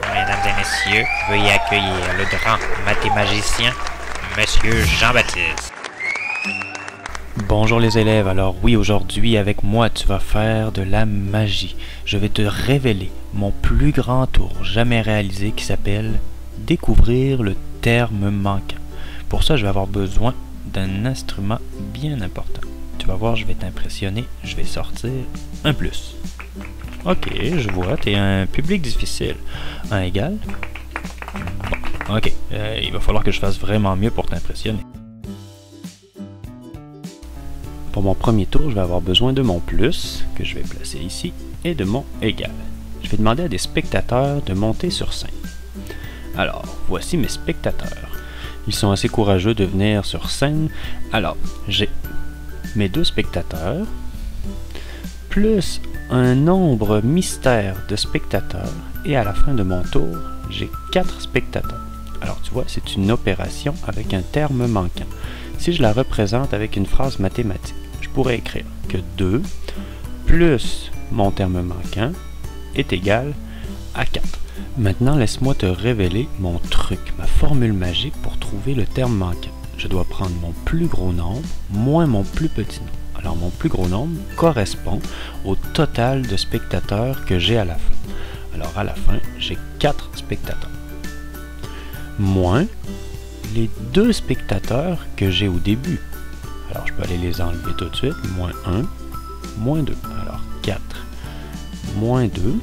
Mesdames et messieurs, veuillez accueillir le grand mathémagicien, Monsieur Jean-Baptiste. Bonjour les élèves, alors oui, aujourd'hui avec moi tu vas faire de la magie. Je vais te révéler mon plus grand tour jamais réalisé qui s'appelle découvrir le terme manquant. Pour ça, je vais avoir besoin d'un instrument bien important. Tu vas voir, je vais t'impressionner, je vais sortir un plus. Ok, je vois, t'es un public difficile. 1 égal. Bon, ok, il va falloir que je fasse vraiment mieux pour t'impressionner. Pour mon premier tour, je vais avoir besoin de mon plus, que je vais placer ici, et de mon égal. Je vais demander à des spectateurs de monter sur scène. Alors, voici mes spectateurs. Ils sont assez courageux de venir sur scène. Alors, j'ai mes 2 spectateurs, plus un nombre mystère de spectateurs, et à la fin de mon tour, j'ai 4 spectateurs. Alors, tu vois, c'est une opération avec un terme manquant. Si je la représente avec une phrase mathématique, je pourrais écrire que 2 plus mon terme manquant est égal à 4. Maintenant, laisse-moi te révéler mon truc, ma formule magique pour trouver le terme manquant. Je dois prendre mon plus gros nombre moins mon plus petit nombre. Alors, mon plus gros nombre correspond au total de spectateurs que j'ai à la fin. Alors, à la fin, j'ai 4 spectateurs. Moins les 2 spectateurs que j'ai au début. Alors, je peux aller les enlever tout de suite. Moins 1, moins 2. Alors, 4 moins 2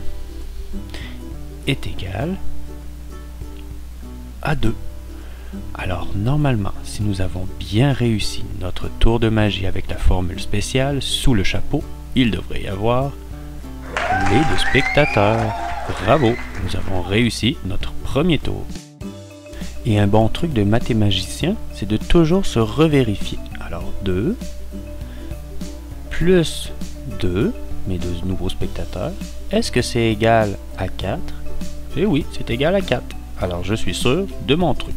est égal à 2. Alors, normalement, si nous avons bien réussi notre tour de magie avec la formule spéciale, sous le chapeau, il devrait y avoir les 2 spectateurs. Bravo! Nous avons réussi notre premier tour. Et un bon truc de mathémagicien, c'est de toujours se revérifier. Alors 2 plus 2, mes 2 nouveaux spectateurs, est-ce que c'est égal à 4? Eh oui, c'est égal à 4. Alors je suis sûr de mon truc.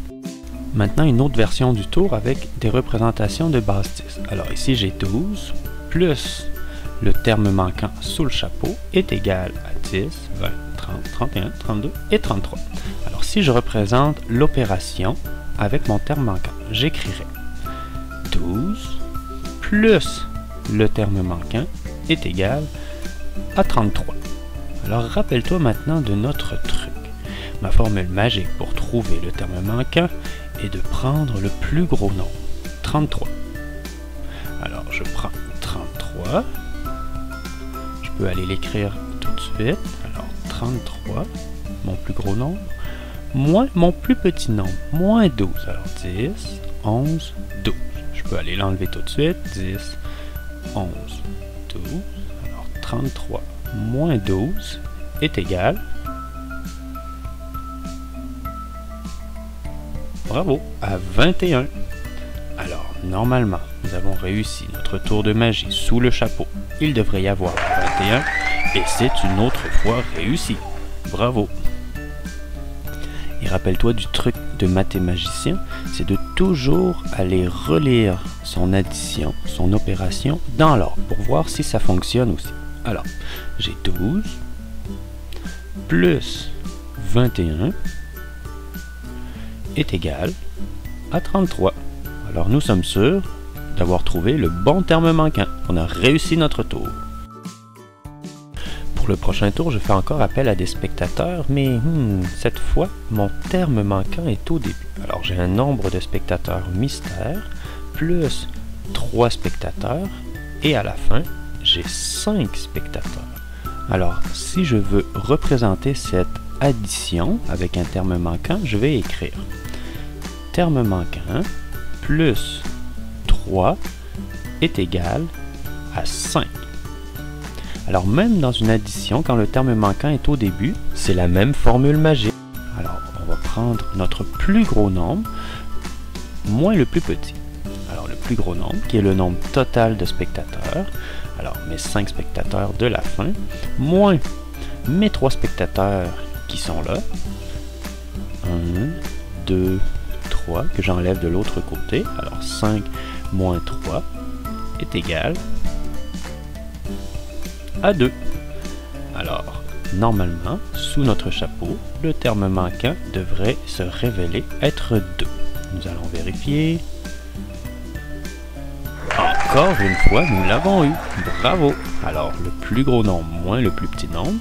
Maintenant une autre version du tour avec des représentations de base 10. Alors ici j'ai 12 plus le terme manquant sous le chapeau est égal à 10, 20, 30, 31, 32 et 33. Alors si je représente l'opération avec mon terme manquant, j'écrirai 12 plus le terme manquant est égal à 33. Alors rappelle-toi maintenant de notre truc. Ma formule magique pour trouver le terme manquant est de prendre le plus gros nombre, 33. Alors je prends 33. Je peux aller l'écrire tout de suite. Alors 33, mon plus gros nombre, moins mon plus petit nombre, moins 12. Alors 10, 11, 12. Je peux aller l'enlever tout de suite. 10, 11, 12. Alors 33 moins 12 est égal. Bravo, à 21. Alors, normalement, nous avons réussi notre tour de magie sous le chapeau. Il devrait y avoir 21 et c'est une autre fois réussi. Bravo. Et rappelle-toi du truc de mathémagicien, c'est de toujours aller relire son addition, son opération dans l'ordre pour voir si ça fonctionne aussi. Alors, j'ai 12 plus 21 est égal à 33. Alors nous sommes sûrs d'avoir trouvé le bon terme manquant. On a réussi notre tour. Pour le prochain tour, je fais encore appel à des spectateurs, mais cette fois, mon terme manquant est au début. Alors j'ai un nombre de spectateurs mystère, plus 3 spectateurs, et à la fin, j'ai 5 spectateurs. Alors, si je veux représenter cette addition avec un terme manquant, je vais écrire terme manquant plus 3 est égal à 5. Alors même dans une addition, quand le terme manquant est au début, c'est la même formule magique. Alors on va prendre notre plus gros nombre moins le plus petit. Alors le plus gros nombre, qui est le nombre total de spectateurs, alors mes 5 spectateurs de la fin, moins mes 3 spectateurs qui sont là, 1, 2, 3, que j'enlève de l'autre côté, alors 5 moins 3 est égal à 2. Alors, normalement, sous notre chapeau, le terme manquant devrait se révéler être 2. Nous allons vérifier. Encore une fois, nous l'avons eu. Bravo! Alors, le plus gros nombre moins le plus petit nombre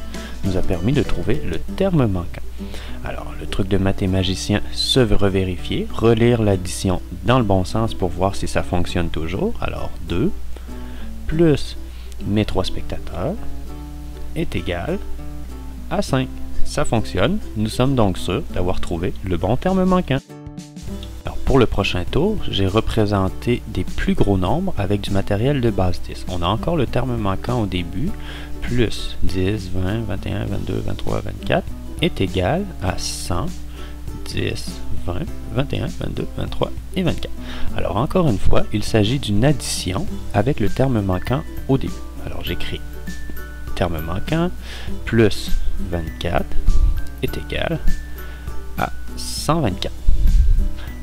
nous a permis de trouver le terme manquant. Alors, le truc de mathémagicien se revérifier, relire l'addition dans le bon sens pour voir si ça fonctionne toujours. Alors, 2 plus mes 3 spectateurs est égal à 5. Ça fonctionne. Nous sommes donc sûrs d'avoir trouvé le bon terme manquant. Alors, pour le prochain tour, j'ai représenté des plus gros nombres avec du matériel de base 10. On a encore le terme manquant au début, plus 10, 20, 21, 22, 23, 24 est égal à 100, 10, 20, 21, 22, 23 et 24. Alors encore une fois, il s'agit d'une addition avec le terme manquant au début. Alors j'écris terme manquant plus 24 est égal à 124.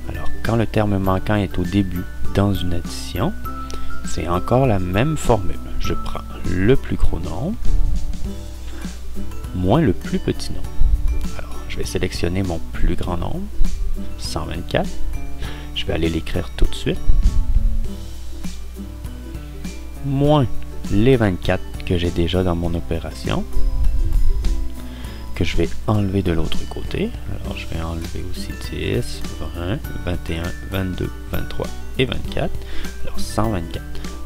Alors quand le terme manquant est au début dans une addition, c'est encore la même formule. Je prends le plus gros nombre moins le plus petit nombre. Alors, je vais sélectionner mon plus grand nombre, 124. Je vais aller l'écrire tout de suite. Moins les 24 que j'ai déjà dans mon opération, que je vais enlever de l'autre côté. Alors, je vais enlever aussi 10, 20, 21, 22, 23 et 24. Alors, 124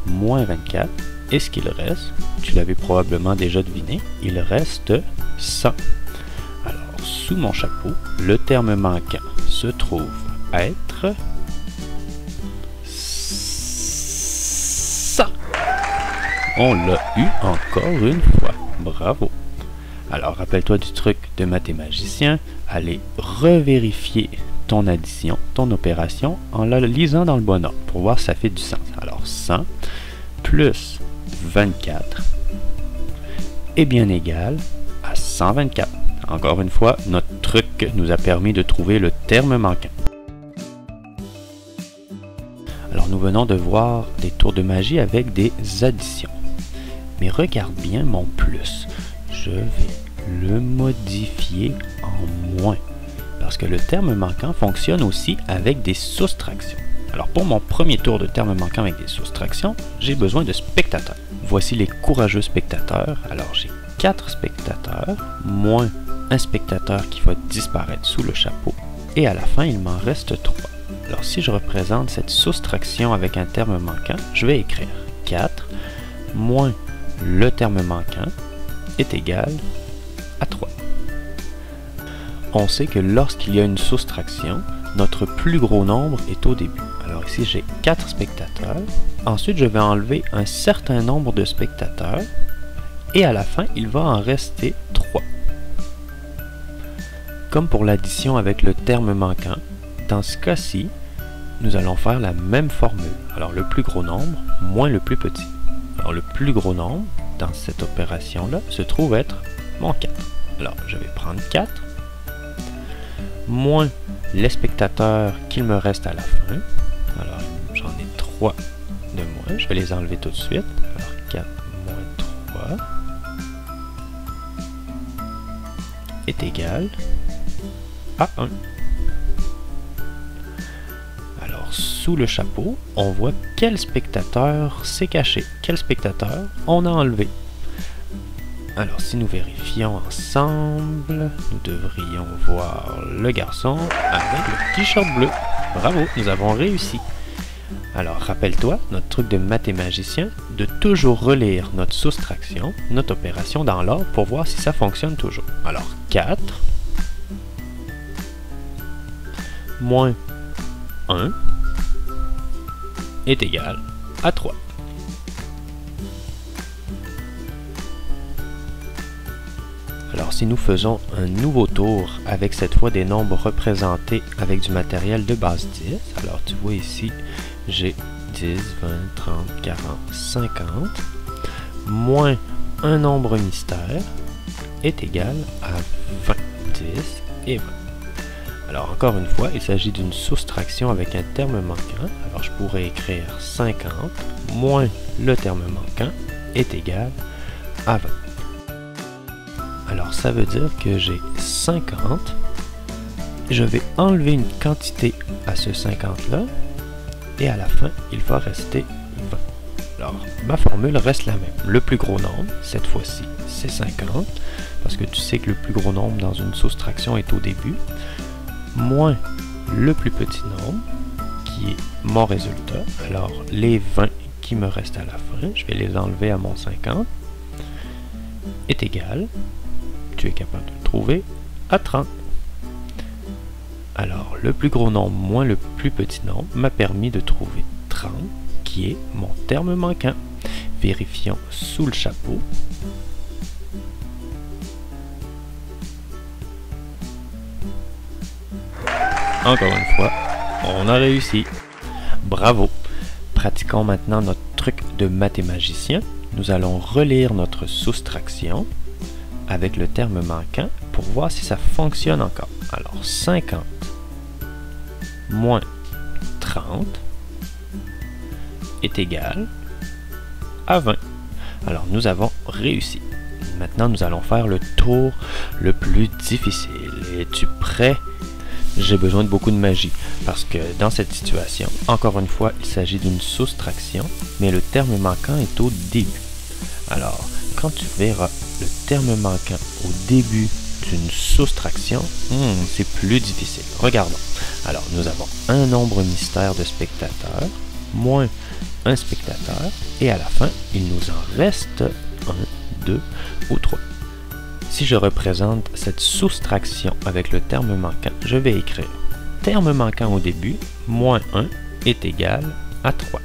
moins 24. Et ce qu'il reste, tu l'avais probablement déjà deviné, il reste 100. Alors, sous mon chapeau, le terme manquant se trouve être 100. On l'a eu encore une fois. Bravo. Alors, rappelle-toi du truc de mathémagicien, allez revérifier ton addition, ton opération, en la lisant dans le bon ordre pour voir si ça fait du sens. Alors, 100 plus 24 est bien égal à 124. Encore une fois, notre truc nous a permis de trouver le terme manquant. Alors nous venons de voir des tours de magie avec des additions. Mais regarde bien mon plus. Je vais le modifier en moins. Parce que le terme manquant fonctionne aussi avec des soustractions. Alors pour mon premier tour de terme manquant avec des soustractions, j'ai besoin de spectateurs. Voici les courageux spectateurs. Alors j'ai 4 spectateurs, moins un spectateur qui va disparaître sous le chapeau. Et à la fin, il m'en reste 3. Alors si je représente cette soustraction avec un terme manquant, je vais écrire 4 moins le terme manquant est égal à 3. On sait que lorsqu'il y a une soustraction, notre plus gros nombre est au début. Alors ici, j'ai 4 spectateurs. Ensuite, je vais enlever un certain nombre de spectateurs. Et à la fin, il va en rester 3. Comme pour l'addition avec le terme manquant, dans ce cas-ci, nous allons faire la même formule. Alors, le plus gros nombre moins le plus petit. Alors, le plus gros nombre, dans cette opération-là, se trouve être mon 4. Alors, je vais prendre 4, moins les spectateurs qu'il me reste à la fin. Alors, j'en ai 3 de moins. Je vais les enlever tout de suite. Alors, 4 moins 3 est égal à 1. Alors, sous le chapeau, on voit quel spectateur s'est caché, quel spectateur on a enlevé. Alors, si nous vérifions ensemble, nous devrions voir le garçon avec le t-shirt bleu. Bravo, nous avons réussi. Alors, rappelle-toi, notre truc de mathémagicien, de toujours relire notre soustraction, notre opération dans l'ordre pour voir si ça fonctionne toujours. Alors, 4 moins 1 est égal à 3. Alors si nous faisons un nouveau tour avec cette fois des nombres représentés avec du matériel de base 10, alors tu vois ici, j'ai 10, 20, 30, 40, 50, moins un nombre mystère est égal à 20, 10 et 20. Alors encore une fois, il s'agit d'une soustraction avec un terme manquant. Alors je pourrais écrire 50 moins le terme manquant est égal à 20. Alors ça veut dire que j'ai 50. Je vais enlever une quantité à ce 50 là et à la fin il va rester 20. Alors ma formule reste la même. Le plus gros nombre, cette fois-ci, c'est 50 parce que tu sais que le plus gros nombre dans une soustraction est au début, moins le plus petit nombre qui est mon résultat. Alors les 20 qui me restent à la fin, je vais les enlever à mon 50, est égal, tu es capable de le trouver, à 30. Alors, le plus gros nombre moins le plus petit nombre m'a permis de trouver 30, qui est mon terme manquant. Vérifions sous le chapeau. Encore une fois, on a réussi. Bravo! Pratiquons maintenant notre truc de mathémagicien. Nous allons relire notre soustraction avec le terme manquant pour voir si ça fonctionne encore. Alors, 50 moins 30 est égal à 20. Alors, nous avons réussi. Maintenant, nous allons faire le tour le plus difficile. Es-tu prêt? J'ai besoin de beaucoup de magie, parce que dans cette situation, encore une fois, il s'agit d'une soustraction, mais le terme manquant est au début. Alors, quand tu verras le terme manquant au début d'une soustraction, c'est plus difficile. Regardons. Alors, nous avons un nombre mystère de spectateurs, moins un spectateur, et à la fin, il nous en reste 1, 2 ou 3. Si je représente cette soustraction avec le terme manquant, je vais écrire terme manquant au début, moins 1 est égal à 3.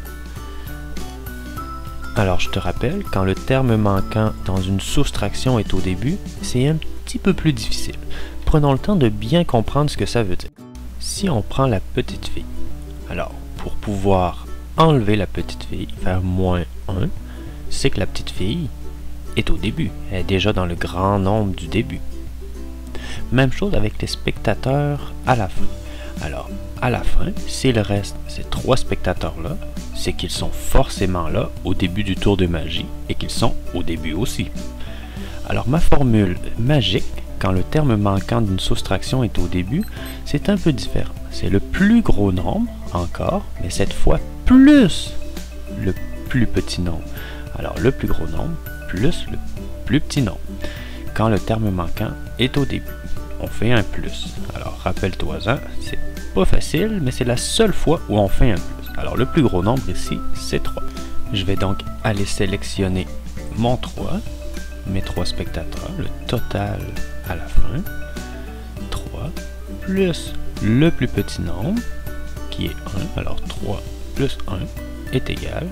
Alors, je te rappelle, quand le terme manquant dans une soustraction est au début, c'est un petit peu plus difficile. Prenons le temps de bien comprendre ce que ça veut dire. Si on prend la petite fille, alors, pour pouvoir enlever la petite fille, faire moins 1, c'est que la petite fille est au début. Elle est déjà dans le grand nombre du début. Même chose avec les spectateurs à la fin. Alors, à la fin, s'il reste ces 3 spectateurs-là, c'est qu'ils sont forcément là au début du tour de magie et qu'ils sont au début aussi. Alors, ma formule magique, quand le terme manquant d'une soustraction est au début, c'est un peu différent. C'est le plus gros nombre, encore, mais cette fois plus le plus petit nombre. Alors, le plus gros nombre plus le plus petit nombre. Quand le terme manquant est au début, on fait un plus. Alors, rappelle-toi-en, c'est pas facile, mais c'est la seule fois où on fait un plus. Alors, le plus gros nombre ici, c'est 3. Je vais donc aller sélectionner mon 3, mes 3 spectateurs, le total à la fin, 3, plus le plus petit nombre, qui est 1. Alors, 3 plus 1 est égal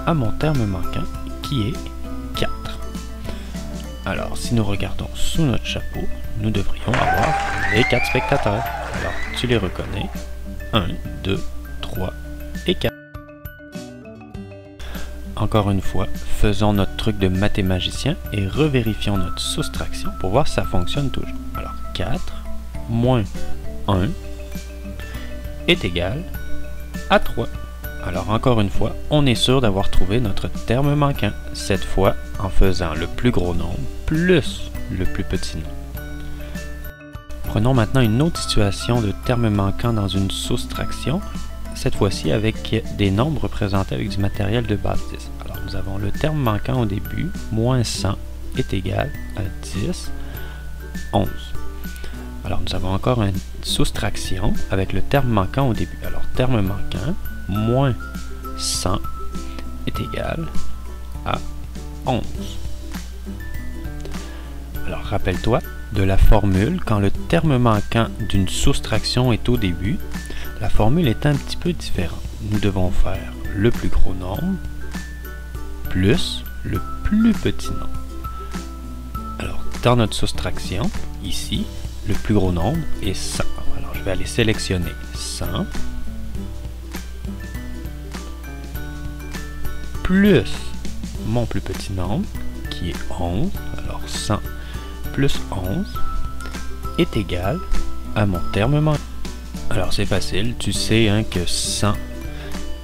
à mon terme manquant, qui est 4. Alors, si nous regardons sous notre chapeau, nous devrions avoir les 4 spectateurs. Alors, tu les reconnais. 1, 2, 3 et 4. Encore une fois, faisons notre truc de mathémagicien et revérifions notre soustraction pour voir si ça fonctionne toujours. Alors, 4 moins 1 est égal à 3. Alors, encore une fois, on est sûr d'avoir trouvé notre terme manquant, cette fois en faisant le plus gros nombre plus le plus petit nombre. Prenons maintenant une autre situation de terme manquant dans une soustraction, cette fois-ci avec des nombres représentés avec du matériel de base 10. Alors, nous avons le terme manquant au début, moins 100 est égal à 10, 11. Alors, nous avons encore une soustraction avec le terme manquant au début. Alors, terme manquant, moins 100 est égal à 11. Alors, rappelle-toi de la formule quand le terme manquant d'une soustraction est au début. La formule est un petit peu différente. Nous devons faire le plus gros nombre plus le plus petit nombre. Alors, dans notre soustraction, ici, le plus gros nombre est 100. Alors, je vais aller sélectionner 100 plus mon plus petit nombre, qui est 11. Alors, 100 plus 11 est égal à mon terme manquant. Alors, c'est facile. Tu sais que 100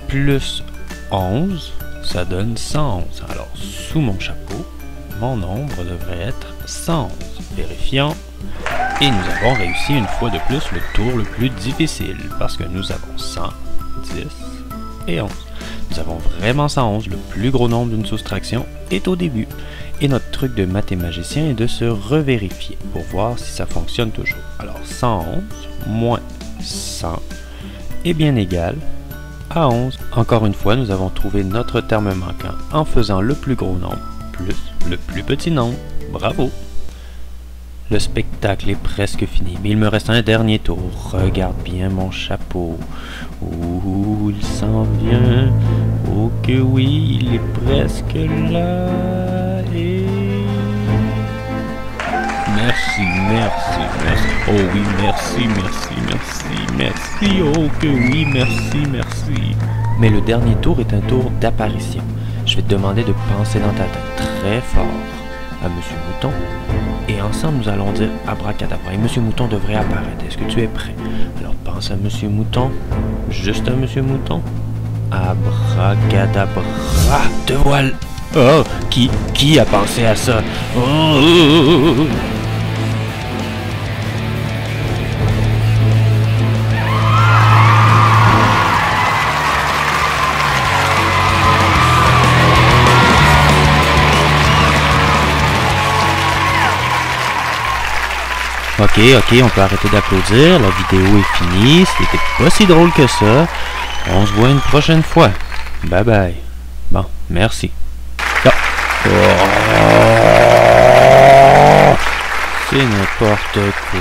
plus 11, ça donne 111. Alors, sous mon chapeau, mon nombre devrait être 111. Vérifions. Et nous avons réussi une fois de plus le tour le plus difficile, parce que nous avons 100, 10 et 11. Nous avons vraiment 111, le plus gros nombre d'une soustraction est au début. Et notre truc de mathémagicien est de se revérifier pour voir si ça fonctionne toujours. Alors 111 moins 100 est bien égal à 11. Encore une fois, nous avons trouvé notre terme manquant en faisant le plus gros nombre plus le plus petit nombre. Bravo! Le spectacle est presque fini, mais il me reste un dernier tour. Regarde bien mon chapeau. Ouh, il s'en vient. Oh que oui, il est presque là. Et... Merci. Oh oui, merci. Oh que oui, merci. Mais le dernier tour est un tour d'apparition. Je vais te demander de penser dans ta tête très fort à Monsieur Mouton. Et ensemble, nous allons dire abracadabra. Et Monsieur Mouton devrait apparaître. Est-ce que tu es prêt? Alors pense à Monsieur Mouton. Juste à Monsieur Mouton. Abracadabra. Te voilà. Oh, qui a pensé à ça? Oh. Ok, on peut arrêter d'applaudir, la vidéo est finie, c'était pas si drôle que ça. On se voit une prochaine fois. Bye bye. Bon, merci. Oh. C'est n'importe quoi.